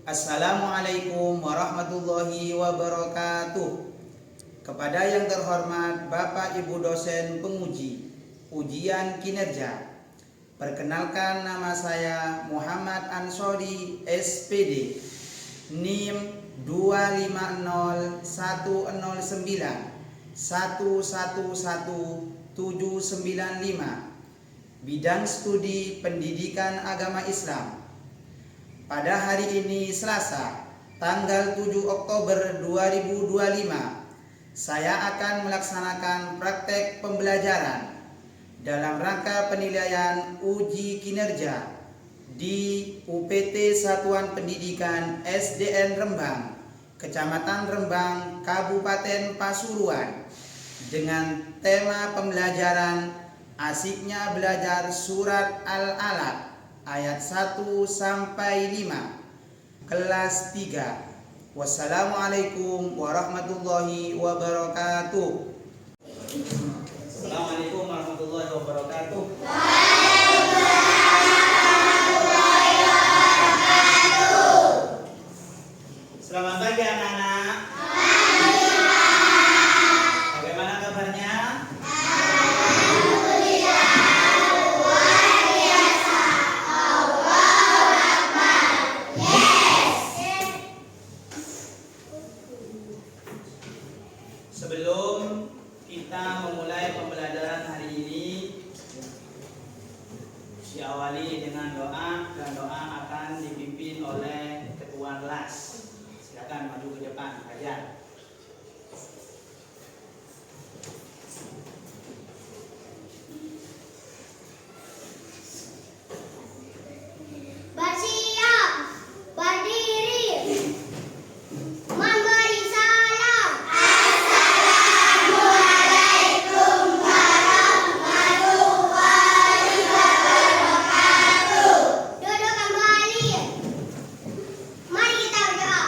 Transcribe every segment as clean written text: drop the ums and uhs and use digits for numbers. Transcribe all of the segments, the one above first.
Assalamualaikum warahmatullahi wabarakatuh. Kepada yang terhormat Bapak Ibu dosen penguji ujian kinerja, perkenalkan nama saya Muhammad Ansori SPD, NIM 25010111795, bidang studi pendidikan agama Islam. Pada hari ini Selasa, tanggal 7 Oktober 2025, saya akan melaksanakan praktek pembelajaran dalam rangka penilaian uji kinerja di UPT Satuan Pendidikan SDN Rembang, Kecamatan Rembang, Kabupaten Pasuruan, dengan tema pembelajaran Asiknya Belajar Surat Al-Alaq ayat 1 sampai 5, kelas 3. Wassalamualaikum warahmatullahi wabarakatuh. Assalamualaikum warahmatullahi wabarakatuh. Selamat pagi anak-anak. Bagaimana kabarnya? Sebelum kita memulai pembelajaran hari ini, diawali dengan doa, dan doa akan dipimpin oleh ketua kelas. Silakan maju ke depan, Fajar. Bersiap, berdiri, memberi salam. Assalamualaikum warahmatullahi wabarakatuh. Duduk kembali. Mari kita berdoa.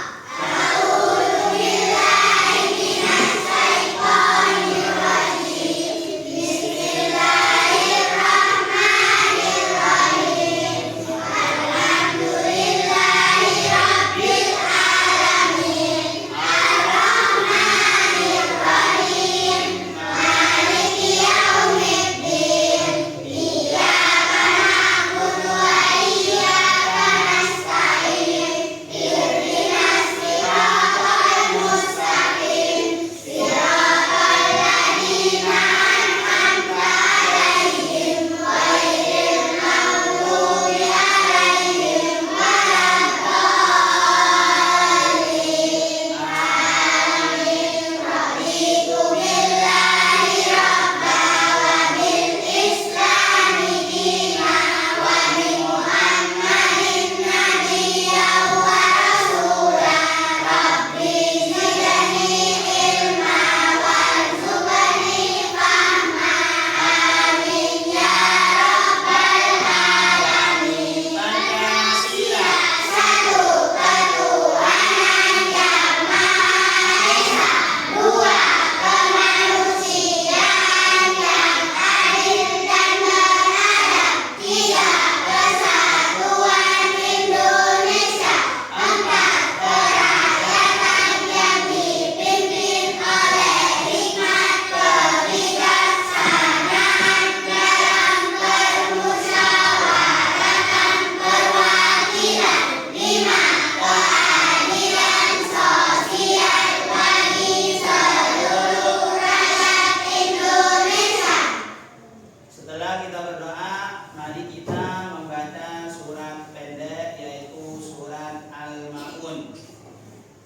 Setelah kita berdoa, mari kita membaca surat pendek, yaitu surat Al-Ma'un.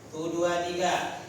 1, 2, 3.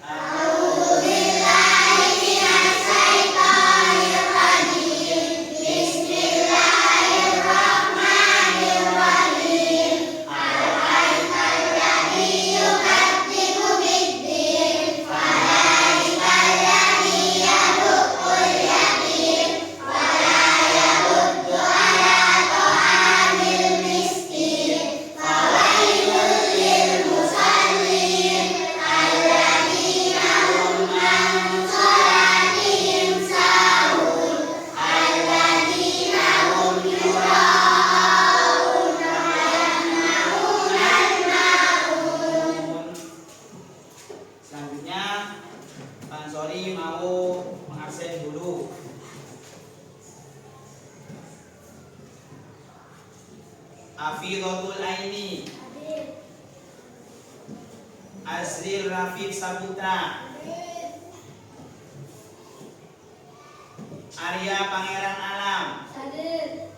Afidatul Aini. Hadir. Azril Rafid Saputra. Hadir. Arya Pangeran Alam. Hadir.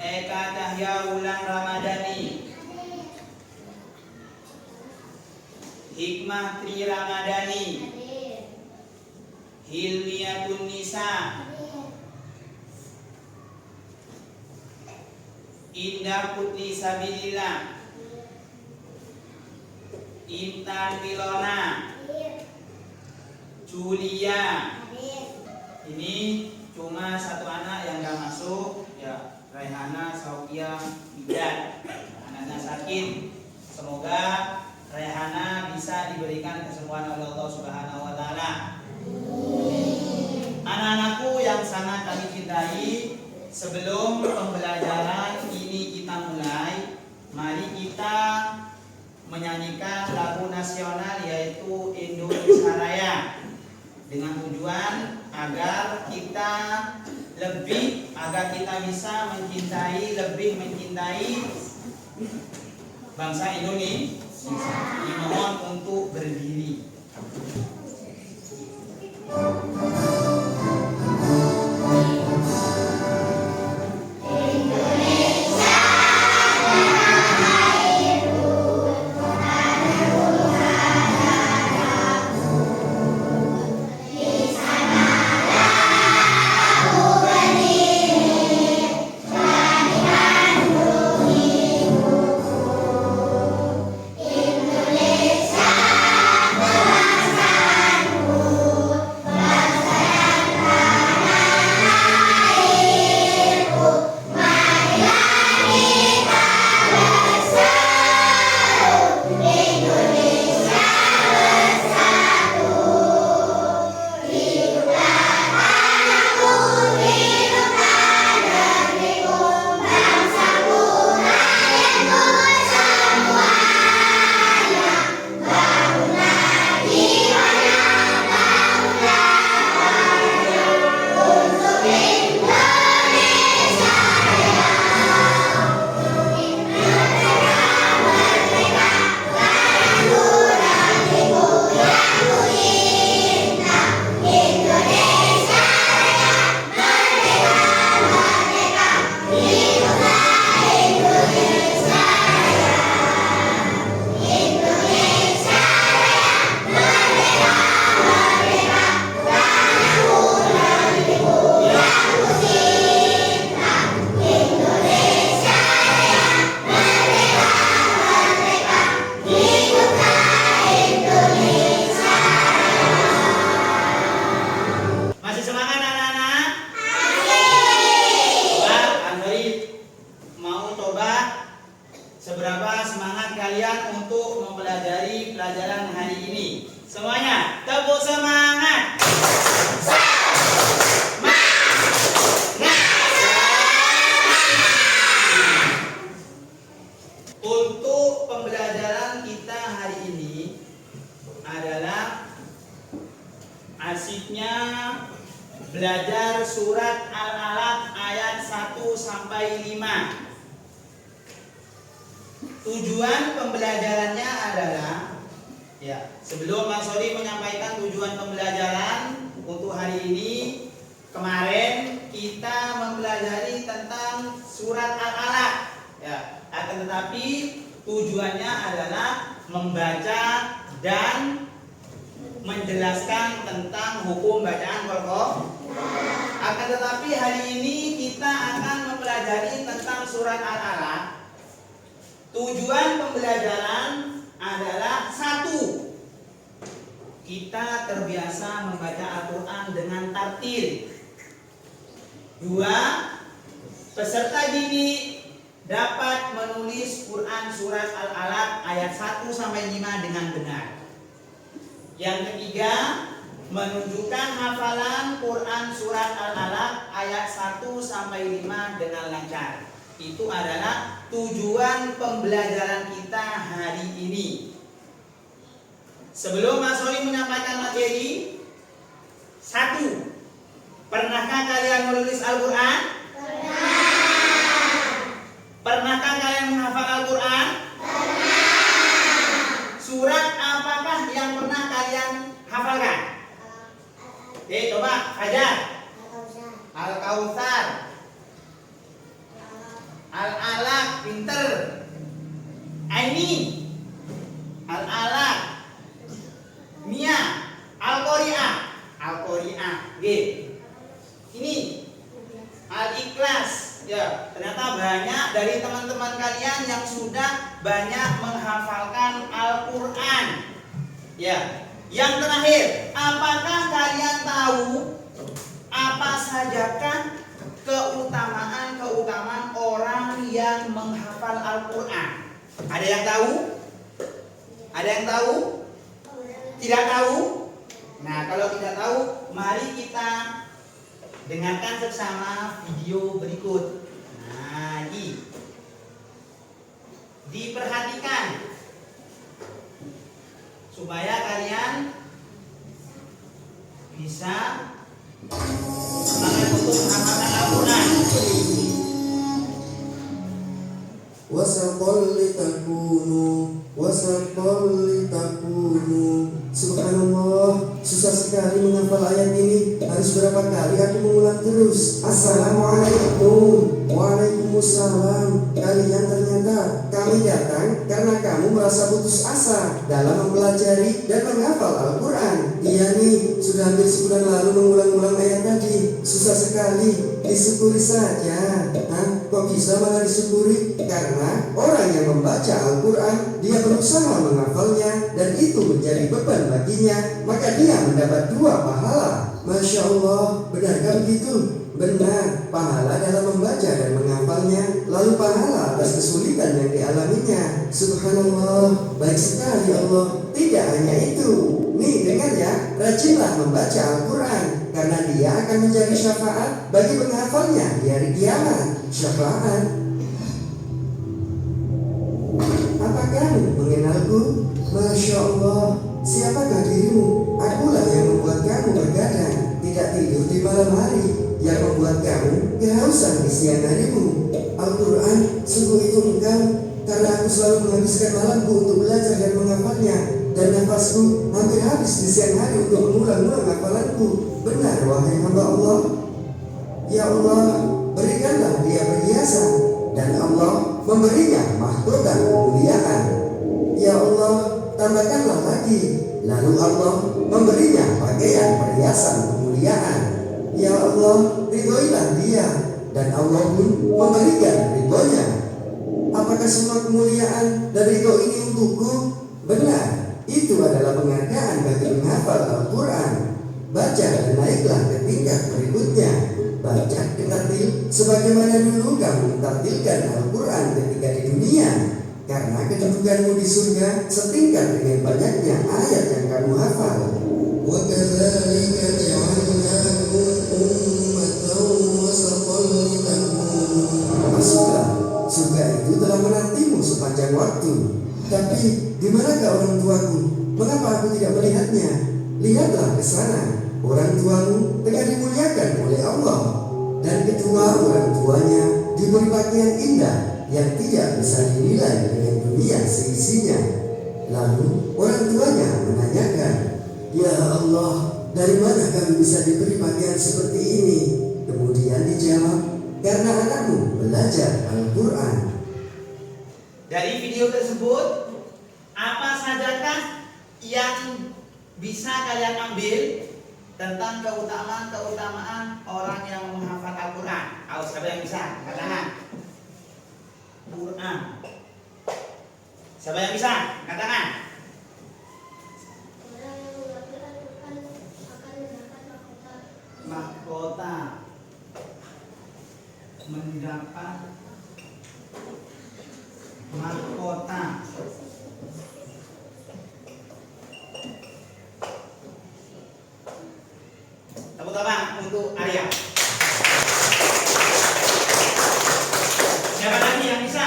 Eka Cahya Wulan Ramadhani. Hikmah Tri Ramadhani. Hadir. Hilmiyatun Nisa. Hadir. Indah Putri Sabilillah. Intan Milona. Hadir. Julia. Hadir. Ini cuma satu anak yang gak masuk, ya, Raihana Saukia Ibdat. Anaknya sakit. Semoga Raihana bisa diberikan kesembuhan oleh Allah Subhanahu wa taala. Anak-anakku yang sangat kami cintai, sebelum pembelajaran ini kita mulai, mari kita menyanyikan lagu nasional yaitu Indonesia Raya, dengan tujuan agar kita bisa lebih mencintai bangsa Indonesia. Dimohon untuk berdiri. pelajaran hari ini. Semuanya tepuk semangat. Untuk pembelajaran kita hari ini adalah asiknya belajar surat Al-Alaq ayat 1 sampai 5. Tujuan pembelajarannya adalah, ya, sebelum Mas Sori menyampaikan tujuan pembelajaran untuk hari ini, kemarin kita mempelajari tentang surat Al-Alaq, ya. Akan tetapi tujuannya adalah membaca dan menjelaskan tentang hukum bacaan Qur'an. Akan tetapi hari ini kita akan mempelajari tentang surat Al-Alaq. Tujuan pembelajaran adalah 1. Kita terbiasa membaca Al-Quran dengan tartil. 2. Peserta didik dapat menulis Quran surat Al-Alaq ayat 1 sampai 5 dengan benar. Yang ketiga, menunjukkan hafalan Quran surat Al-Alaq ayat 1 sampai 5 dengan lancar. Itu adalah tujuan pembelajaran kita hari ini. Sebelum Mas Soli menyampaikan materi, 1. Pernahkah kalian menulis Al-Quran? Pernah. Fajar. Al-Kausar. Al-Kautsar. Al-Alaq, pinter. Aini. Al-Alaq. Mia. Al-Qari'ah. Al-Qari'ah. G. Ini Al-Ikhlas. Ya, ternyata banyak dari teman-teman kalian yang sudah banyak menghafalkan Al-Qur'an. Ya. Yang terakhir, apakah kalian tahu apa sajakah keutamaan orang yang menghafal Al-Qur'an? Ada yang tahu? Ada yang tahu? Tidak tahu? Nah, kalau tidak tahu, mari kita dengarkan bersama video berikut. Nah, ini diperhatikan supaya kalian bisa semangat untuk menghafalkan Al-Qur'an. Wasaqal litakunu. Subhanallah, susah sekali menghafal ayat ini. Harus berapa kali aku mengulang terus. Assalamualaikum. Waalaikumsalam. Kalian ternyata kami datang karena kamu merasa putus asa dalam mempelajari dan menghafal Al-Quran. Iya nih, sudah hampir sebulan lalu mengulang-ulang ayat tadi. Susah sekali, disyukuri saja. Kok bisa malah disyukuri? Karena orang yang membaca Al-Quran, dia berusaha menghafalnya dan itu menjadi beban baginya, maka dia mendapat 2 pahala. Masya Allah, benarkah begitu? Benar, pahala dalam membaca dan menghafalnya, lalu pahala atas kesulitan yang dialaminya. Subhanallah, baik sekali Allah. Tidak hanya itu, nih dengar ya, rajinlah membaca Al-Quran, karena dia akan menjadi syafaat bagi penghafalnya di hari kiamat. Syafaat. Apa kamu mengenalku? Masya Allah, siapakah dirimu? Akulah yang membuat kamu bergadang, tidak tidur di malam hari, yang membuat kamu kehausan di siang harimu. Al-Quran, sungguh itu engkau, karena aku selalu menghabiskan malamku untuk belajar dan menghafalnya, dan nafasku hampir habis di siang hari untuk mengulang-ulang hafalanku. Benar, wahai hamba Allah. Ya Allah, berikanlah dia perhiasan, dan Allah memberinya mahkota kemuliaan. Ya Allah, tambahkanlah lagi, lalu Allah memberinya pakaian perhiasan kemuliaan. Ya Allah, ridhoilah dia, dan Allah pun memberikan ridhonya. Apakah semua kemuliaan dan ridho ini untukku? Benar, itu adalah penghargaan bagi menghafal Al-Quran. Baca dan naiklah ke tingkat berikutnya. Baca tartil sebagaimana dulu kamu mentartilkan Al-Quran ketika di dunia, karena kedudukanmu di surga setingkat dengan banyaknya ayat yang kamu hafal. Wa kadzalika ja'alnakum ummatan wasatan litakunu. Masuklah, surga itu telah menantimu sepanjang waktu. Tapi di manakah orang tuaku? Mengapa aku tidak melihatnya? Lihatlah ke sana, orang tuamu tengah dimuliakan oleh Allah, dan kedua orang tuanya diberi pakaian indah yang tidak bisa dinilai dengan dunia seisinya. Lalu orang tuanya menanyakan, ya Allah, dari mana kami bisa diberi pakaian seperti ini? Kemudian dijawab, karena anakmu belajar Al-Quran. Dari video tersebut, apa sajakah yang bisa kalian ambil tentang keutamaan orang yang menghafal Al-Quran? Ayo, siapa yang bisa? Angkat tangan. Quran. Siapa yang bisa? Angkat tangan. Orang yang menghafal Al-Quran akan mendapat Mahkota. Mendapat mahkota. Tepuk tangan untuk Arya. Siapa lagi yang bisa?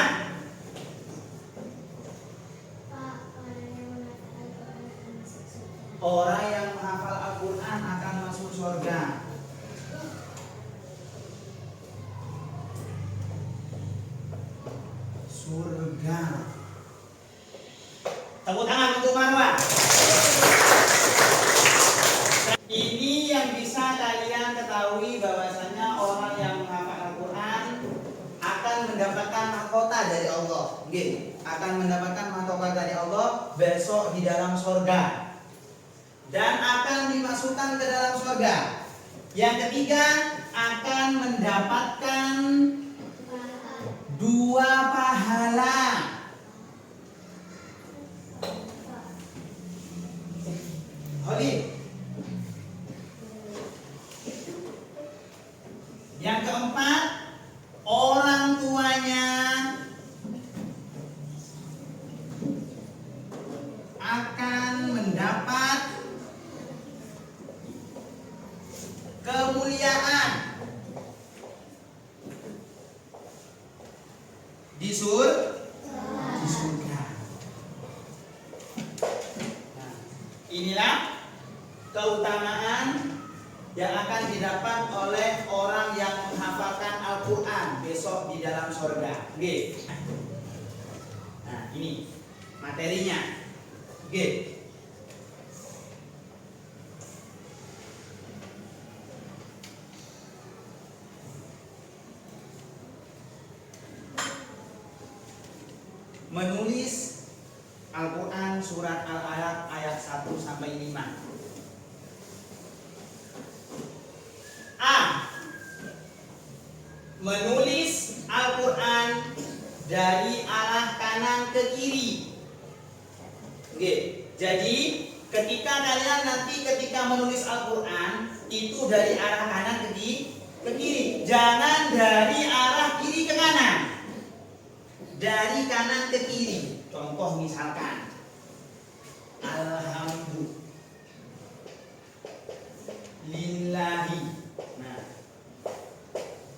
Orang yang menghafal Al-Quran akan masuk surga. Surga. ketahui bahwasanya orang yang menghafal Al-Quran akan mendapatkan mahkota dari Allah. Nggih, akan mendapatkan mahkota dari Allah besok di dalam surga dan akan dimasukkan ke dalam surga. Yang ketiga, akan mendapatkan 2 pahala. Holly. Yang keempat, orang tuanya akan mendapat kemuliaan di surga. Nah, inilah keutamaan yang akan didapat oleh orang yang menghafalkan Al-Quran besok di dalam surga. Oke. Nah, ini materinya. Oke. Menulis Al-Quran surat Al-Alaq ayat 1 sampai 5. A. Menulis Al-Quran dari arah kanan ke kiri. Oke, jadi ketika kalian nanti ketika menulis Al-Quran itu dari arah kanan ke kiri, jangan dari arah kiri ke kanan. Dari kanan ke kiri. Contoh misalkan Alhamdulillahi. Nah,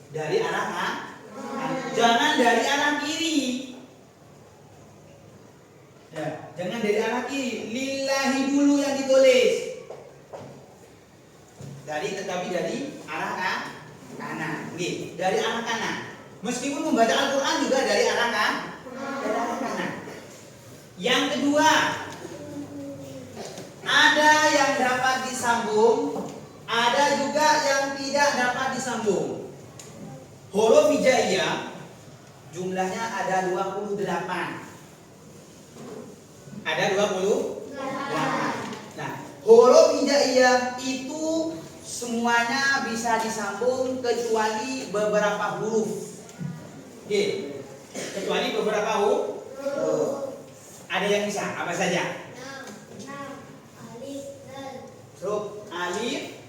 dari arah kanan. Jangan dari arah kiri. Ya, jangan dari arah kiri. Lillahi dulu yang ditulis. Tetapi dari arah kanan. Nih, dari arah kanan. Meskipun membaca Al-Quran juga dari arah kanan. Yang kedua, ada yang dapat disambung, ada juga yang tidak dapat disambung. Huruf hijaiyah jumlahnya ada 28. Ada 28. Nah, huruf hijaiyah itu semuanya bisa disambung kecuali beberapa huruf. Oke, kecuali beberapa huruf. Ada yang bisa, apa saja? Huruf alif,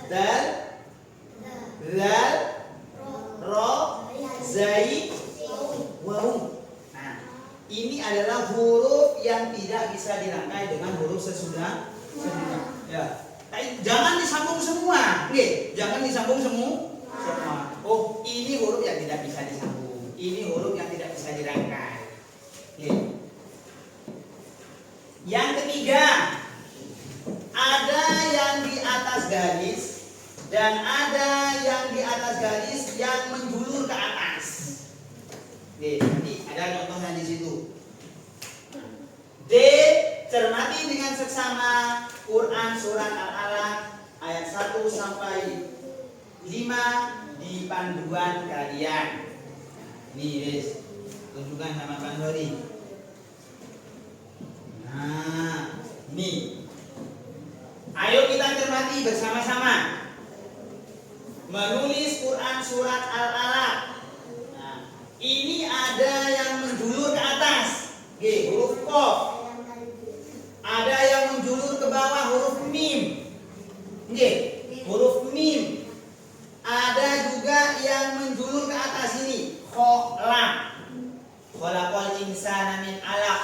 dal, zal, ro, zai, waw. Nah, ini adalah huruf yang tidak bisa dirangkai dengan huruf sesudah. Ya. Jangan disambung semua. Oke, jangan disambung semua. Oh, ini huruf yang tidak bisa disambung. Ini huruf yang tidak bisa dirangkai. Oke. Yang ketiga, ada yang di atas garis dan ada yang di atas garis yang menjulur ke atas. Oke, nanti ada contohnya di situ. D. Cermati dengan seksama Quran surat Al-Alaq ayat 1 sampai 5 di panduan kalian. Nih, guys. Tunjukkan sama Bang Dori. Nah, ini. Ayo kita cermati bersama-sama. Menulis Quran surat Al-Alaq. Nah, ini ada yang menjulur ke atas. G, huruf Qaf. Ada yang menjulur ke bawah, huruf mim. G, huruf mim. Ada juga yang menjulur ke atas ini, kholaq. Khalaqal insana min 'alaq.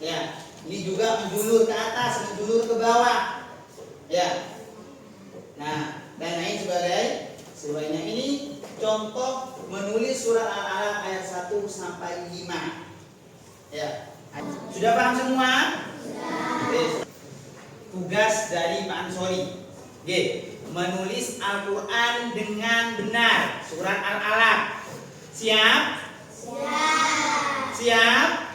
Ya, ini juga menjulur ke atas, menjulur ke bawah. Ya. Nah, dan lain sebagainya. Ini contoh menulis surat Al-Alaq ayat 1 sampai 5. Ya. Sudah paham semua? Sudah. Tugas dari Pak Ansori. G. Menulis Al-Quran dengan benar. Surat Al-Alaq. Siap? Siap?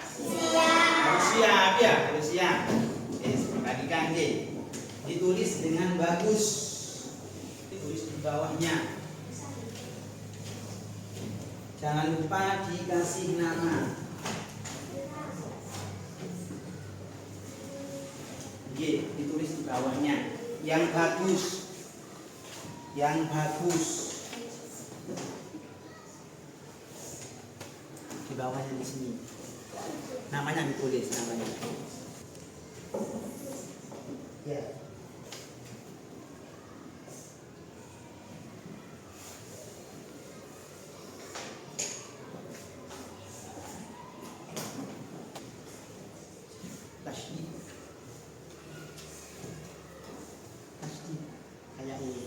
Harus siap ya, harus siap. Perhatikan G. Ditulis dengan bagus. Ditulis bawahnya. Jangan lupa dikasih nama. Oke, ditulis di bawahnya. Yang bagus. Yang bagus. Di bawahnya di sini. Namanya ditulis namanya. Ya. Tasdid. Tasdid kayak ini.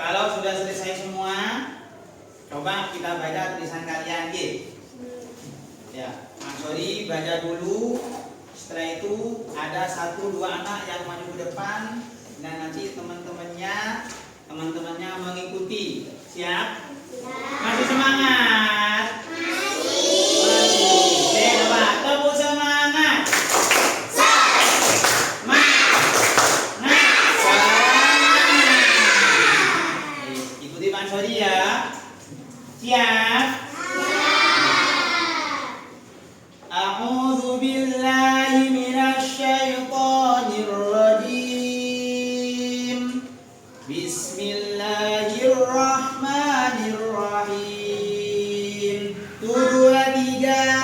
Kalau sudah selesai semua, coba kita baca tulisan kalian, ya. Mas Sori baca dulu. Setelah itu ada 1-2 anak yang maju ke depan dan nanti teman-temannya mengikuti. Siap? Masih semangat? Masih. Oke, coba tepuk semangat. Sorry ya. Siap? A'udzu billahi minasyaitonir rajim. Bismillahirrahmanirrahim. 1, 2, 3.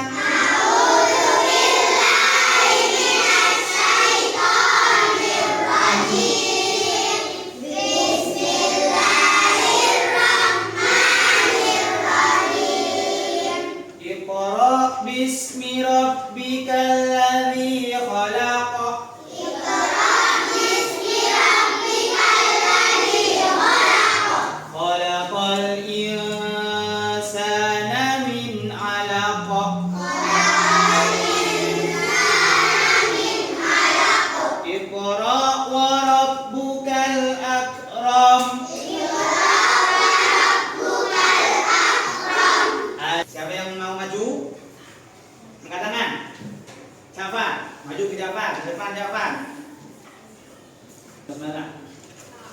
Bismi rabbikal ladzi khalaq. Khalaqal insana min 'alaq. Iqra wa rabbukal akram. Siapa yang mau maju? Angkat tangan. Siapa? Maju ke depan, depan. Bismillah.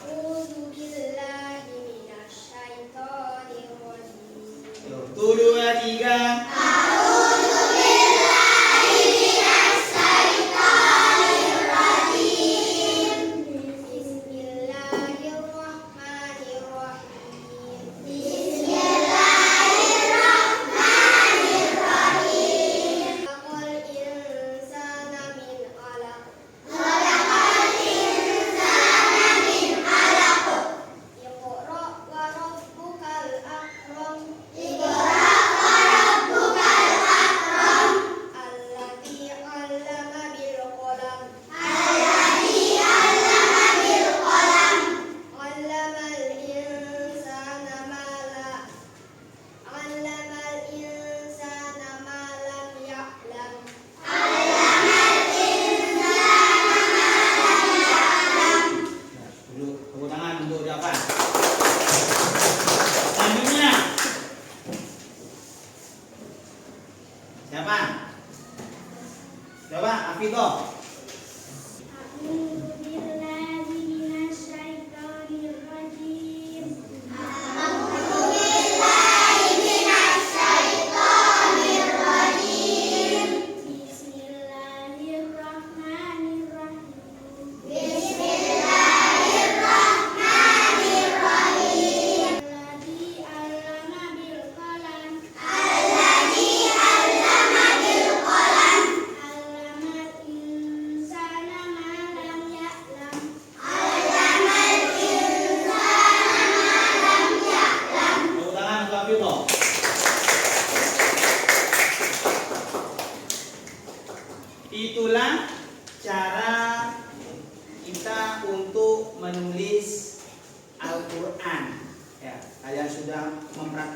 A'udzu billahi minasyaitonir rajim. 1, 2, 3. Siapa? Coba Afito. A'udzu billahi minasyaitonir rajim. Bismillahirrahmanirrahim. Alladzi 'allama bil qalam. Allamal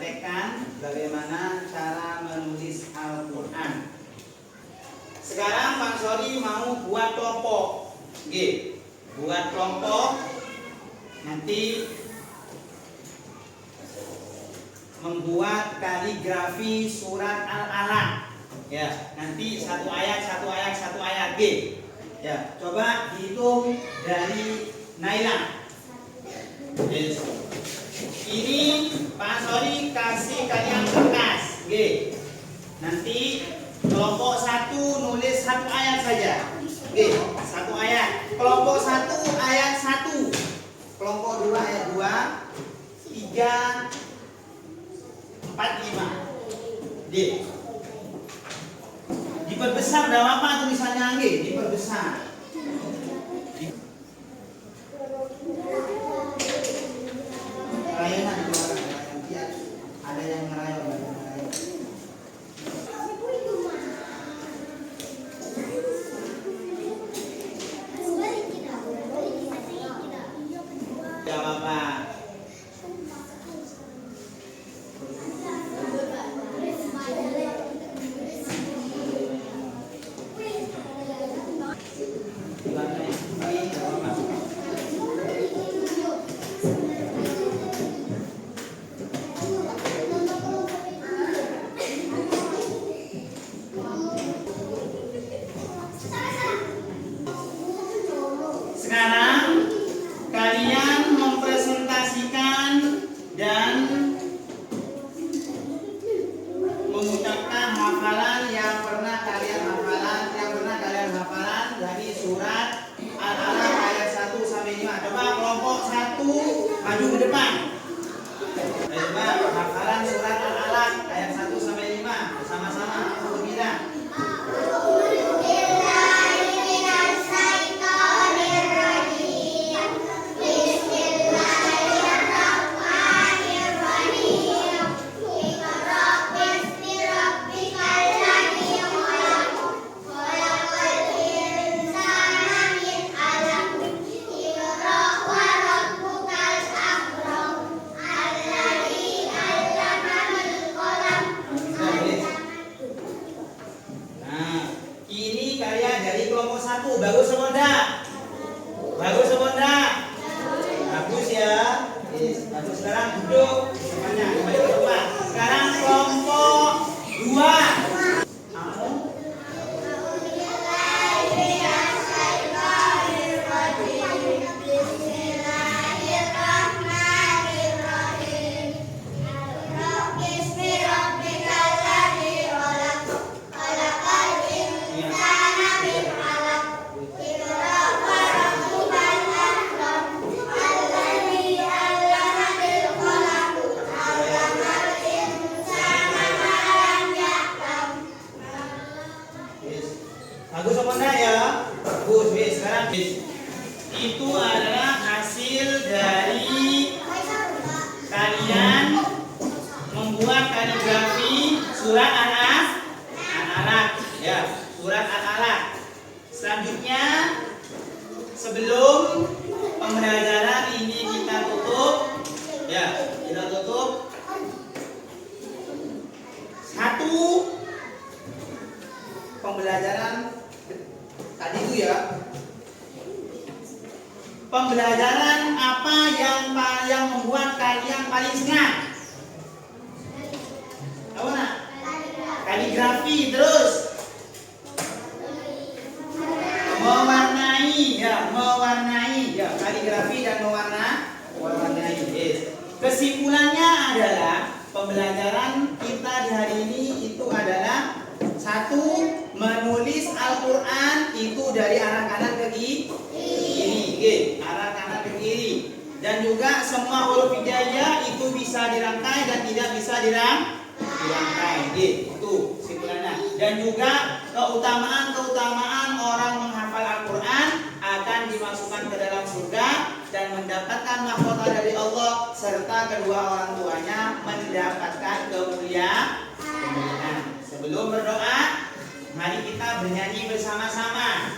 mempraktekkan bagaimana cara menulis Al-Quran. Sekarang Bang Sori mau buat kelompok. Oke, buat kelompok. Nanti membuat kaligrafi surat Al-Alaq. Ya, nanti satu ayat. Oke. Ya, coba dihitung dari Naila. Yes. Ini Pak Sori kasih kalian kertas. Oke. Nanti kelompok 1 nulis 1 ayat saja. Oke, 1 ayat. Kelompok 1 ayat 1. Kelompok 2 ayat 2, 3, 4, 5. Oke. Diperbesar enggak apa-apa tulisannya, nggih, diperbesar. Rayonan itu ada yang ngerayon, Gak apa-apa. Sekarang kalian mempresentasikan dan mengucapkan hafalan yang pernah kalian hafalan dari surat Al-Alaq ayat 1 sampai 5. Coba kelompok 1 maju ke depan. Coba hafalan surat Al-Alaq ayat 1 sampai 5 bersama-sama. Alhamdulillah. Bagus apa enggak? Bagus apa enggak? Bagus ya. Bagus. Sekarang duduk semuanya kembali ke tempat. Sekarang kelompok 2. Bagus apa enggak ya? Bagus. Sekarang itu adalah hasil dari kalian membuat kaligrafi surat Al-Alaq. Ya, surat Al-Alaq. Selanjutnya sebelum pembelajaran ini kita tutup, ya, kita tutup. 1 pembelajaran tadi itu ya. Pembelajaran apa yang membuat kalian paling senang? Tahu nak? Kaligrafi. Terus mewarnai ya, kaligrafi dan mewarnai. Yes. Kesimpulannya adalah pembelajaran kita di hari ini itu adalah 1, menulis Al-Quran itu dari arah kanan ke kiri, arah kanan ke kiri. Dan juga semua huruf hijaiyah itu bisa dirangkai dan tidak bisa dirangkai. Itu kesimpulannya. Dan juga keutamaan orang menghafal Al-Quran akan dimasukkan ke dalam surga dan mendapatkan mahkota dari Allah, serta kedua orang tuanya mendapatkan kemuliaan. Sebelum berdoa, mari kita bernyanyi bersama-sama.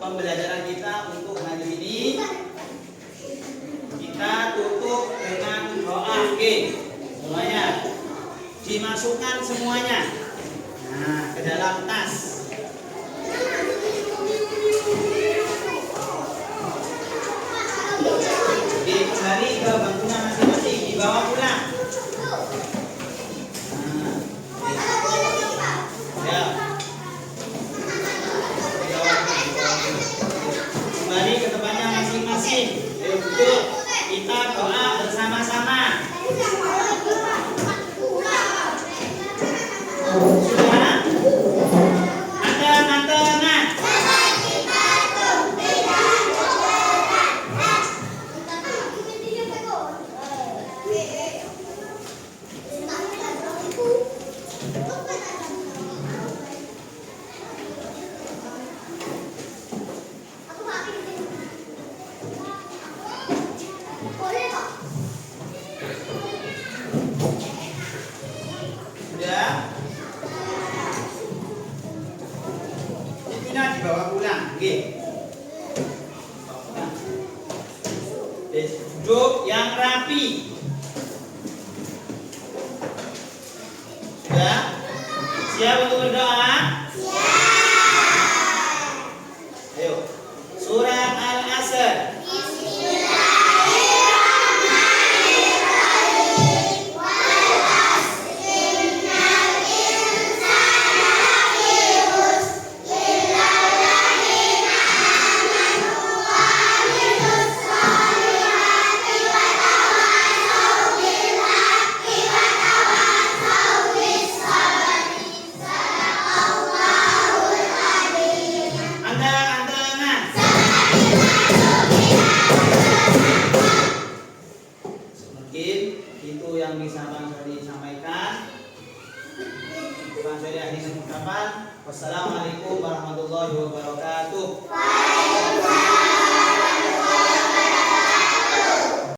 pembelajaran kita untuk hari ini kita tutup dengan doa. Oke, semuanya dimasukkan semuanya. Nah, ke dalam tas. Oke, kembali ke bangkunya masing-masing, dibawa pulang. Ya. Kembali ke tempatnya masing-masing. Ayo duduk. Kita doa bersama-sama. Sudah? Anteng-antengan. Sudah? Itunya dibawa pulang. Oke. Duduk yang rapi. Sudah? Siap untuk berdoa? Ayo. Surat Al-Asr. Mungkin itu yang bisa Bang Soli sampaikan. Bang Soli akhiri dengan ucapan wassalamualaikum warahmatullahi wabarakatuh.